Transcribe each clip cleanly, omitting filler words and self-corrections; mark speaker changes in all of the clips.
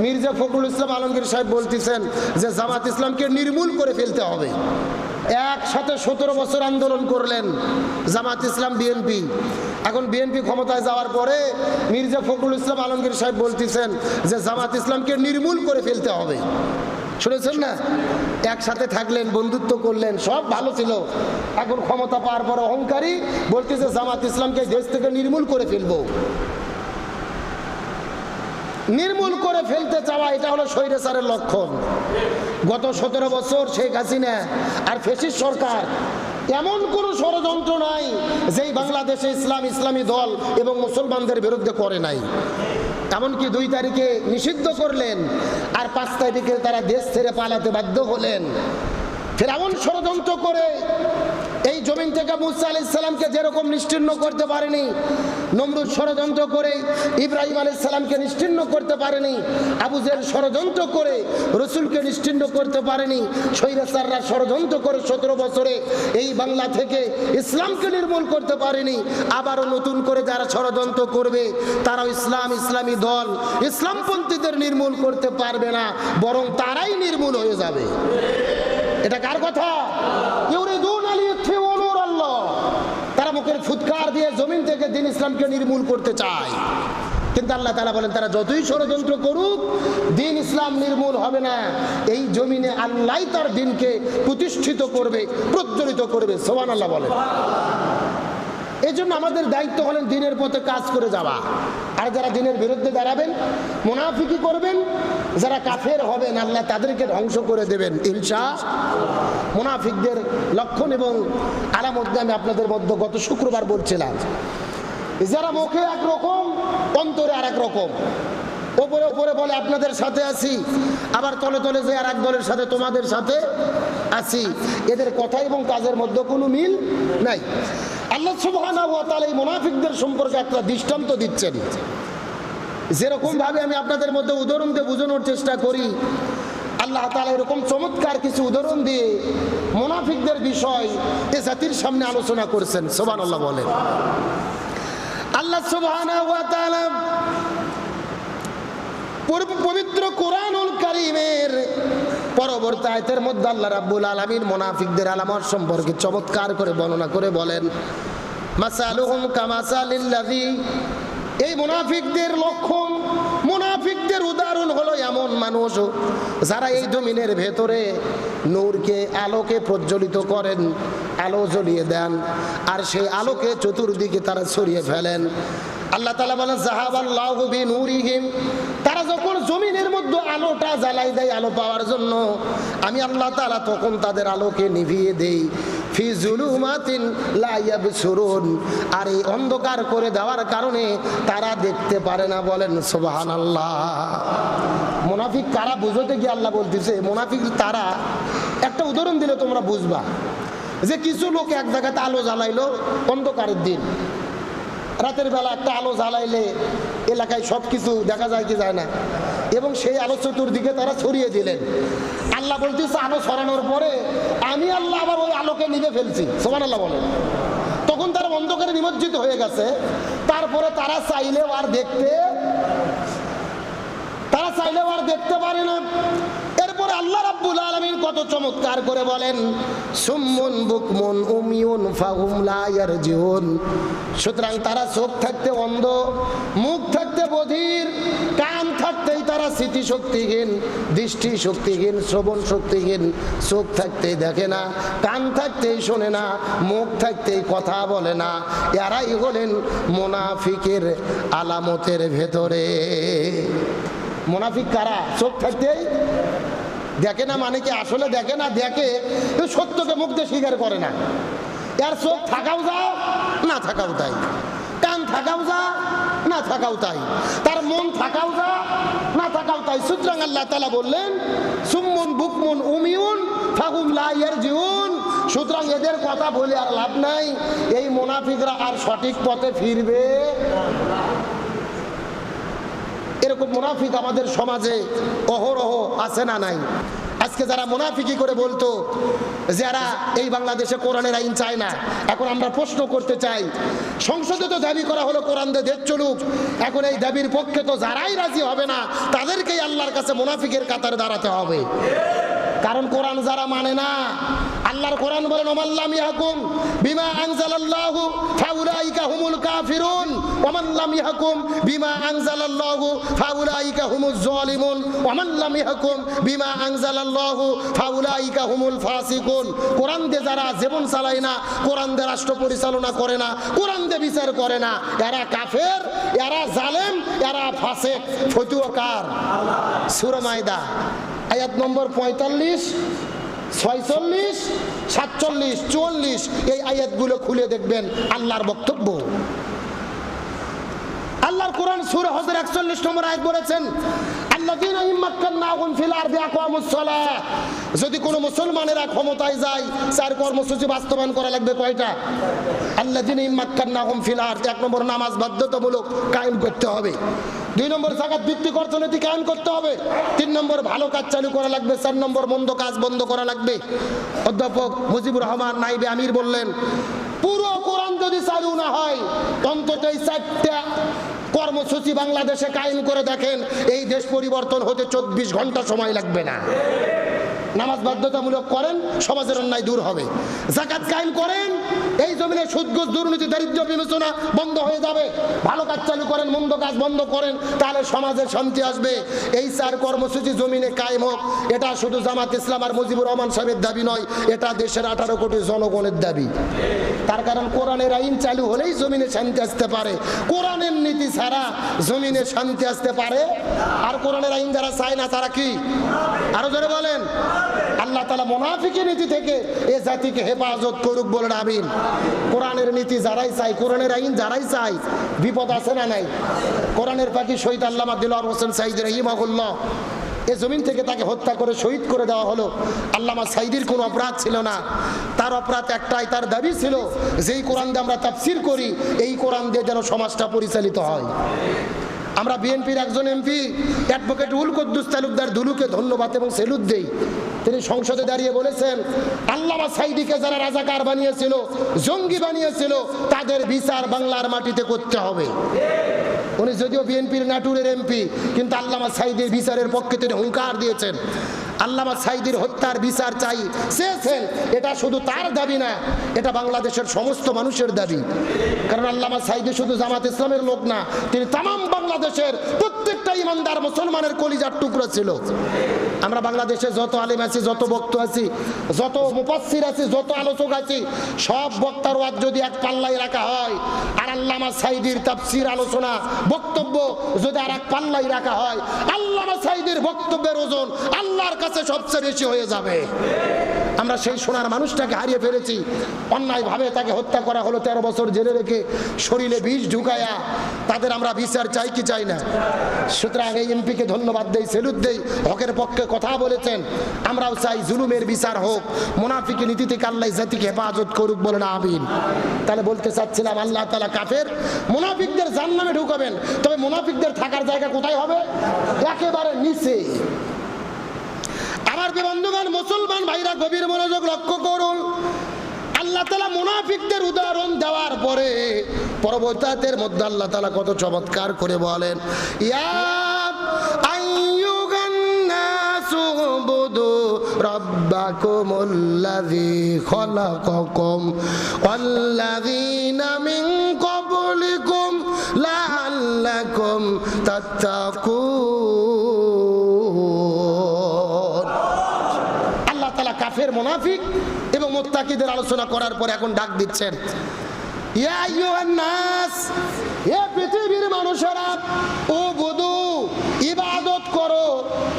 Speaker 1: মির্জা ফখরুল ইসলাম আলমগীর সাহেব বলতেছেন যে জামাত ইসলামকে নির্মূল করে ফেলতে হবে। একসাথে 17 বছর আন্দোলন করলেন জামাত ইসলাম বিএনপি। এখন বিএনপি ক্ষমতায় যাওয়ার পরে মির্জা ফখরুল ইসলাম আলমগীর সাহেব বলতেছেন যে জামাত ইসলামকে নির্মূল করে ফেলতে হবে। শুনেছেন না? একসাথে থাকলেন, বন্ধুত্ব করলেন, সব ভালো ছিল। এখন ক্ষমতা পাওয়ার পর অহংকারী বলতেছে জামাত ইসলামকে দেশ থেকে নির্মূল করে ফেলবো। নির্মূল করে ফেলতে চাওয়া এটা হলো স্বৈরাচারের লক্ষণ। গত 17 বছর শেখ হাসিনা আর ফ্যাসিস্ট সরকার এমন কোন ষড়যন্ত্র নাই যেই বাংলাদেশে ইসলামী দল এবং মুসলমানদের বিরুদ্ধে করে নাই। এমনকি 2 তারিখে নিষিদ্ধ করলেন আর 5 তারিখে তারা দেশ ছেড়ে পালাতে বাধ্য হলেন। ফিরআউন ষড়যন্ত্র করে এই জমিন থেকে মুসা আলাইহিস সালামকে যেরকম নিশ্চিহ্ন করতে পারেনি, নমরুদ ষড়যন্ত্র করে ইব্রাহিম আলাইহিস সালামকে নিশ্চিহ্ন করতে পারেনি, আবু জেহেল ষড়যন্ত্র করে রাসূলকে নিশ্চিহ্ন করতে পারেনি, স্বৈরাচাররা ষড়যন্ত্র করে 17 বছরে এই বাংলা থেকে ইসলামকে নির্মূল করতে পারেনি। আবারও নতুন করে যারা ষড়যন্ত্র করবে তারাও ইসলামী দল ইসলামপন্থীদের নির্মূল করতে পারবে না, বরং তারাই নির্মূল হয়ে যাবে। এটা কার কথা? তারা মুখের ফুৎকার দিয়ে জমিন থেকে দ্বীন ইসলামকে নির্মূল করতে চায়, কিন্তু আল্লাহ তাআলা বলেন তারা যতই ষড়যন্ত্র করুক দ্বীন ইসলাম নির্মূল হবে না। এই জমিনে আল্লাহই তার দ্বীনকে প্রতিষ্ঠিত করবে, প্রজ্বলিত করবে। সুবহানাল্লাহ বলেন। এই জন্য আমাদের দায়িত্ব হলেন দ্বীনের পথে কাজ করে যাওয়া। আর যারা দ্বীনের বিরুদ্ধে দাঁড়াবেন, মুনাফিকি করবেন, যারা কাফের হবেন, আল্লাহ তাদেরকে ধ্বংস করে দেবেন ইনশাআল্লাহ। মুনাফিকদের লক্ষণ এবং আলামত আমি আপনাদের মধ্যে গত শুক্রবার বলছিলাম। যারা মুখে একরকম, অন্তরে আর এক রকম। ওপরে ওপরে বলে আপনাদের সাথে আছি, আবার তলে তলে যে আর এক দলের সাথে তোমাদের সাথে আছি। এদের কথা এবং কাজের মধ্যে কোনো মিল নাই। আল্লাহ সুবহানাহু ওয়া তাআলা এই মুনাফিকদের সম্পর্কে একটা দৃষ্টান্ত দিচ্ছেন। যেরকম ভাবে আমি আপনাদের মধ্যে উদাহরণ দিয়ে বোঝানোর চেষ্টা করি, আল্লাহ তাআলা এরকম চমৎকার কিছু উদাহরণ দিয়ে মুনাফিকদের বিষয় এ জাতির সামনে আলোচনা করেছেন। সুবহানাল্লাহ বলেন। আল্লাহ সুবহানাহু ওয়া তাআলা পবিত্র কোরআনুল কারীমের পরবর্তী আয়াতের মধ্যে আল্লাহ রাব্বুল আলামিন মুনাফিকদের আলামত সম্পর্কে চমৎকার করে বর্ণনা করে বলেন, মাসালুহুম কামাসালিল্লাযী, এই মুনাফিকদের লক্ষণ, মুনাফিকদের উদাহরণ হলো এমন মানুষ যারা এই জমিনের ভেতরে নূরকে, আলোকে প্রজ্বলিত করেন, আলো জ্বলিয়ে দেন, আর সেই আলোকে চতুর্দিকে তারা ছড়িয়ে ফেলেন। আল্লাহ তাআলা বলেন যাহাবাল্লাহু বিনূরিহিম, তারা যখন জমিনের মধ্যে আলোটা জ্বালাই দেয় আলো পাওয়ার জন্য, আমি আল্লাহ তাআলা তখন তাদের আলোকে নিভিয়ে দেই। ফি যুলুমাতিন লা ইয়াবসুরুন, আর এই অন্ধকার করে দেওয়ার কারণে তারা দেখতে পারে না। বলেন সুবহানাল্লাহ। মুনাফিক কারা বুঝতে গিয়ে আল্লাহ বলতেছে, মুনাফিক তারা, একটা উদাহরণ দিলে তোমরা বুঝবা যে কিছু লোক এক জায়গাতে আলো জ্বালাইলো অন্ধকারের দিন, রাতের বেলা একটা আলো জ্বালাইলে এলাকায় সব কিছু দেখা যায় কি যায় না, এবং সেই আলো চতুর্দিকে তারা ছড়িয়ে দিলেন। আল্লাহ বলতেছে আলো ছড়ানোর পরে আমি আল্লাহ আবার ওই আলোকে নিভে ফেলছি। সুবহানাল্লাহ বলেন। তখন তারা অন্ধকারে নিমজ্জিত হয়ে গেছে। তারপরে তারা চাইলেও আর দেখতে পারে না। এরপরে আল্লাহ রাব্বুল আলামিন কত চমৎকার করে বলেন, সুম্মুন বুকমুন উমিয়ুন ফাহুম লা ইয়ারজিউন, সুতরাং তারা চোখ থাকতে অন্ধ, মুখ থাকতে বধির, কান থাকতেই তারা স্মৃতি শক্তিহীন, দৃষ্টি শক্তিহীন, শ্রবণ শক্তিহীন। চোখ থাকতেই দেখে না, কান থাকতেই শোনে না, মুখ থাকতেই কথা বলে না। এরাই হলেন মুনাফিকের আলামতের ভেতরে। মুনাফিক কারা? চোখ থাকতেই দেখে না, মানে কি আসলে দেখে না, দেখে সত্যকে মুখ দিয়ে স্বীকার করে না। এর চোখ থাকাও যা, না থাকাও তাই, কান থাকাও যা, না থাকাও তাই, তার মন থাকাও যা, না থাকাও তাই। সুতরাং আল্লাহ তাআলা বললেন সুম্মুন বুকমুন উমিয়ুন ফাহুম লা ইয়ারজিউন, সুতরাং এদের কথা বলে আর লাভ নাই। এই মুনাফিকরা আর সঠিক পথে ফিরবে। এরকম মুনাফিক আমাদের সমাজে অহরহ আছে না নাই? আজকে যারা মুনাফিকি করে বলতো যারা এই বাংলাদেশে কোরআনের আইন চায় না, এখন আমরা প্রশ্ন করতে চাই, সংসদে তো দাবি করা হলো কোরআন দিয়ে দেশ চলুক, এখন এই দাবির পক্ষে তো যারাই রাজি হবে না তাদেরকেই আল্লাহর কাছে মুনাফিকের কাতারে দাঁড়াতে হবে। কারণ কোরআন যারা মানে না, আল্লাহর কোরআন বলেন ওমাল্লাম ইয়াহকুম বিমা আনজালাল্লাহু ফাউলাইকা হুমুল কাফিরুন ওমাল্লাম ইয়াহকুম বিমা আনজালাল্লাহু ফাউলাইকা হুমুজ জালিমুন ওমাল্লাম ইয়াহকুম বিমা আনজালাল্লাহু ফাউলাইকা হুমুল ফাসিকুন। কোরআন দিয়ে যারা জীবন চালায় না, কোরআন দিয়ে রাষ্ট্র পরিচালনা করে না, কোরআন দিয়ে বিচার করে না, এরা কাফের, এরা জালেম, এরা ফাসিক। ফতোয়া কার? সূরা মাইদা আয়াত নম্বর 45, 46, 47, 44 এই আয়াতগুলো খুলে দেখবেন আল্লাহর বক্তব্য। আল্লাহর কোরআন সূরা হজর 41 নম্বর আয়াত বলেছেন আল্লাযীনা ইম্মাক্কান্নাহুম ফিল আরদি আকামুস সালাহ। যদি কোনো মুসলমানেরা ক্ষমতায় যায়, চার কর্মসূচি বাস্তবায়ন করা লাগবে। কয়টা? আল্লাযীনা ইম্মাক্কান্নাহুম ফিল আরদি, 1 নম্বর নামাজ বাধ্যতামূলক কায়েম করতে হবে, 2 নম্বর যাকাত ভিত্তিক অর্থনীতি কায়েম করতে হবে, 3 নম্বর ভালো কাজ চালু করা লাগবে, 4 নম্বর মন্দ কাজ বন্ধ করা লাগবে। অধ্যাপক মুজিবুর রহমান নাইবে আমির বললেন পুরো কোরআন যদি চালু না হয় অন্তত এই 4টা কর্মসূচি বাংলাদেশে কায়েম করে দেখেন, এই দেশ পরিবর্তন হতে 24 ঘন্টা সময় লাগবে না। নামাজ বাধ্যতামূলক করেন, সমাজের অন্যায় দূর হবে। যাকাত কায়েম করেন, এই জমিনে সুদ ঘুষ দুর্নীতি দারিদ্র বিবেচনা বন্ধ হয়ে যাবে। ভালো কাজ চালু করেন, মন্দ কাজ বন্ধ করেন, তাহলে সমাজের শান্তি আসবে। এই 4 কর্মসূচি জমিনে কায়েম হোক, এটা শুধু জামাত ইসলাম আর মুজিবুর রহমান সাহেবের দাবি নয়, এটা দেশের 18 কোটি জনগণের দাবি। তার কারণ কোরআনের আইন চালু হলেই জমিনে শান্তি আসতে পারে, কোরআনের নীতি ছাড়া জমিনে শান্তি আসতে পারে। আর কোরআনের আইন যারা চায় না তারা কি? আরো জোরে বলেন। আল্লাহ তাআলা মুনাফিকের নীতি থেকে এ জাতিকে হেফাজত করুক, বলেন আমিন। কোরআনের নীতি যারাই চায়, কোরআনের আইন যারাই চায়, বিপদ আছে না নাই? কোরআনের পাখি শহীদ আল্লামা দিলওয়ার হোসেন সাঈদ রাহিমাহুল্লাহ, এ জমিন থেকে তাকে হত্যা করে শহীদ করে দেওয়া হলো। আল্লামা সাঈদীর কোনো অপরাধ ছিল না, তার অপরাধ একটাই, তার দাবি ছিল যেই কোরআন দিয়ে আমরা তাফসীর করি, এই কোরআন দিয়ে যেন সমাজটা পরিচালিত হয়। আমরা বিএনপির একজন এমপি অ্যাডভোকেট উল কুদ্দুস তালুকদার দুলুকে ধন্যবাদ এবং সেলুট দেই। তিনি সংসদে দাঁড়িয়ে বলেছেন আল্লামা সাঈদীকে যারা রাজাকার বানিয়েছিল, জঙ্গি বানিয়েছিল, তাদের বিচার বাংলার মাটিতে করতে হবে। উনি যদিও বিএনপির নাটুরের এমপি, কিন্তু আল্লামা সাঈদীর বিচারের পক্ষে তিনি হুঙ্কার দিয়েছেন। আল্লামা সাঈদীর হত্যার বিচার চাই চেয়েছেন, এটা শুধু তার দাবি না, এটা বাংলাদেশের সমস্ত মানুষের দাবি। কারণ আল্লামা সাঈদী শুধু জামাত ইসলামের লোক না, তিনি তামাম বাংলাদেশের প্রত্যেকটা ইমানদার মুসলমানের কলিজার টুকরো ছিল। আমরা বাংলাদেশে যত আলেম আছি, যত বক্তা আছি, যত মুফাসসির আছি, যত আলোচক আছি, সব বক্তার ওয়াজ যদি এক পাল্লায় রাখা হয়, আর আল্লামা সাঈদীর তাফসীর আলোচনা বক্তব্য যদি আর এক পাল্লায় রাখা হয়, আল্লামা সাঈদীর বক্তব্যের ওজন আল্লাহর কাছে সবচেয়ে বেশি হয়ে যাবে। আমরা সেই সোনার মানুষটাকে হারিয়ে ফেলেছি, অন্যায়ভাবে তাকে হত্যা করা হলো, 13 বছর জেলে রেখে শরীরে বিষ ঢুকায়া। তাদের আমরা বিচার চাই কি চাই না? সুতরাং এই এমপিকে ধন্যবাদ দেই, সেলুট দেই, হকের পক্ষে কথা বলেছেন। আমরাও চাই জুলুমের বিচার হোক, মুনাফিকি নীতি থেকে আল্লাহ জাতিকে হেফাজত করুক, বলেন আমিন। তাহলে বলতে চাচ্ছিলাম আল্লাহ তাআলা কাফের মুনাফিকদের জাহান্নামে ঢুকাবেন, তবে মুনাফিকদের থাকার জায়গা কোথায় হবে? একেবারে নিচে। আমার বন্ধুগণ, মুসলমান ভাইরা গভীর মনোযোগ লক্ষ্য করুন। আল্লাহ তাআলা মুনাফিকদের উদাহরণ দেওয়ার পরে পরবর্তী আয়াতের মধ্যে আল্লাহ তাআলা কত চমৎকার করে বলেন, ইয়া আইয়ুহান নাসু উবুদু রাব্বাকুমুল্লাযী খালাকাকুম ওয়াল্লাযীনা মিন ক্বাবলিকুম লাআল্লাকুম তাত্তাকুন। আল্লাহ তাআলা কাফের, মুনাফিক এবং মুত্তাকিদের আলোচনা করার পর এখন ডাক দিচ্ছেন, ইয়া আইয়ুহান নাস, হে পৃথিবীর মানুষেরা, উবুদু, ইবাদত করো,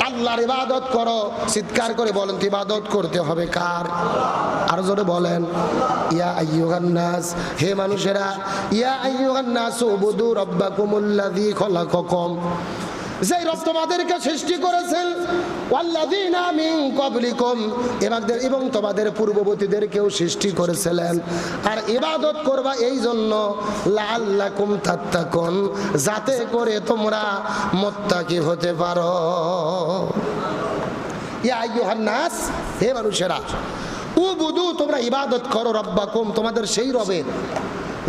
Speaker 1: আল্লাহর ইবাদত করো। চিৎকার করে বলেন তো, ইবাদত করতে হবে কার? আর জোরে বলেন, ইয়া আইয়ুহান নাস, হে মানুষেরা, ইয়া আইয়ুহান নাস উবুদু রাব্বাকুমুল্লাযী খালাকাকুম, যেই রব তোমাদেরকে সৃষ্টি করেছেন, ওয়াল্লাযীনা মিন ক্বাবলিকুম, এবং তোমাদের পূর্ববর্তীদেরকেও সৃষ্টি করেছিলেন। আর ইবাদত করবা এই জন্য, লাআল্লাকুম তাত্তাকুন, যাতে করে তোমরা মুত্তাকি হতে পারো। ইয়া আইয়ুহান নাস, হে মানুষেরা, উবুদু, তোমরা ইবাদত করো রব্বাকুম, তোমাদের সেই রবের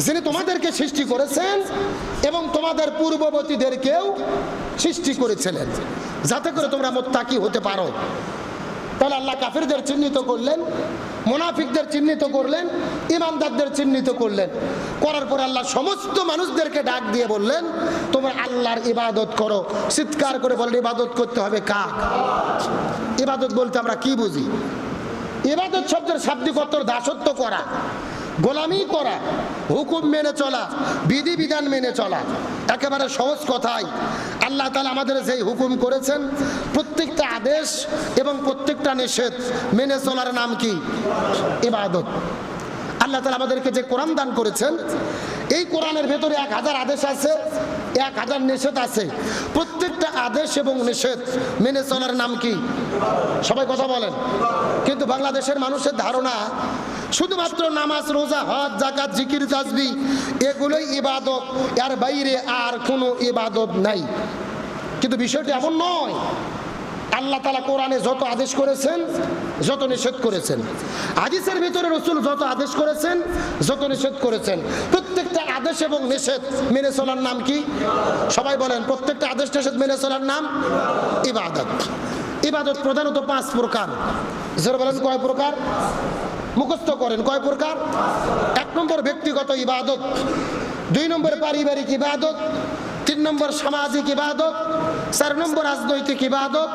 Speaker 1: যিনি তোমাদেরকে সৃষ্টি করেছেন এবং তোমাদের পূর্ববর্তীদেরকেও সৃষ্টি করেছিলেন, যাতে করে তোমরা মুত্তাকি হতে পারো। তাহলে আল্লাহ কাফিরদের চিহ্নিত করলেন, মুনাফিকদের চিহ্নিত করলেন, ইমানদারদের চিহ্নিত করলেন, করার পরে আল্লাহ সমস্ত মানুষদেরকে ডাক দিয়ে বললেন তোমরা আল্লাহর ইবাদত করো। চিৎকার করে বলেন ইবাদত করতে হবে কাক? ইবাদত বলতে আমরা কি বুঝি? ইবাদত শব্দের শাব্দিক অর্থ দাসত্ব করা, গোলামি করা, হুকুম মেনে চলা, বিধি বিধান মেনে চলা। একেবারে সহজ কথায় আল্লাহ তাআলা আমাদের যেই হুকুম করেছেন, প্রত্যেকটা আদেশ এবং প্রত্যেকটা নিষেধ মেনে চলার নাম কি? ইবাদত। আল্লাহ তাআলা আমাদেরকে যে কোরআন দান করেছেন, এই কোরআনের ভেতরে 1000 আদেশ আছে, 1000 নিষেধ আছে। প্রত্যেকটা আদেশ এবং নিষেধ মেনে চলার নাম কি? সবাই কথা বলেন। কিন্তু বাংলাদেশের মানুষের ধারণা শুধুমাত্র নামাজ, রোজা, হজ, যাকাত, জিকির, তাসবিহ এগুলোই ইবাদত, এর বাইরে আর কোনো ইবাদত নাই। কিন্তু বিষয়টি এমন নয়। আল্লাহ তাআলা কোরআনে যত আদেশ করেছেন, যত নিষেধ করেছেন, হাদিসের ভিতরে রাসূল যত আদেশ করেছেন, যত নিষেধ করেছেন, প্রত্যেকটা আদেশ এবং নিষেধ মেনে চলার নাম কি? সবাই বলেন। প্রত্যেকটা আদেশ নিষেধ মেনে চলার নাম ইবাদত। ইবাদত প্রধানত 5 প্রকার। যারা বলেন কয় প্রকার? মুখস্থ করেন কয় প্রকার? 1 নম্বর ব্যক্তিগত ইবাদত, 2 নম্বর পারিবারিক ইবাদত, 3 নম্বর সামাজিক ইবাদত, 4 নম্বর রাজনৈতিক ইবাদত,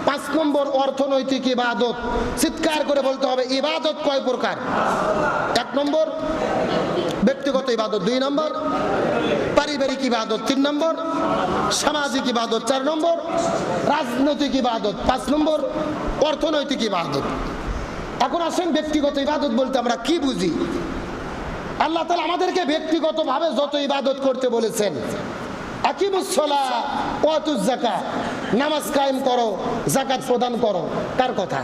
Speaker 1: 5 নম্বর অর্থনৈতিক ইবাদত। চিৎকার করে বলতে হবে ইবাদত কয় প্রকার? 1 নম্বর ব্যক্তিগত ইবাদত, 2 নম্বর পারিবারিক ইবাদত, 3 নম্বর সামাজিক ইবাদত, 4 নম্বর রাজনৈতিক ইবাদত, 5 নম্বর অর্থনৈতিক ইবাদত। এখন আসেন ব্যক্তিগত ইবাদত বলতে আমরা কি বুঝি? আল্লাহ তাআলা আমাদেরকে ব্যক্তিগতভাবে যত ইবাদত করতে বলেছেন, আকিমুস সালাহ ওয়া আতুজ যাকাত, নামাজ কায়েম করো, যাকাত প্রদান করো, কার কথা?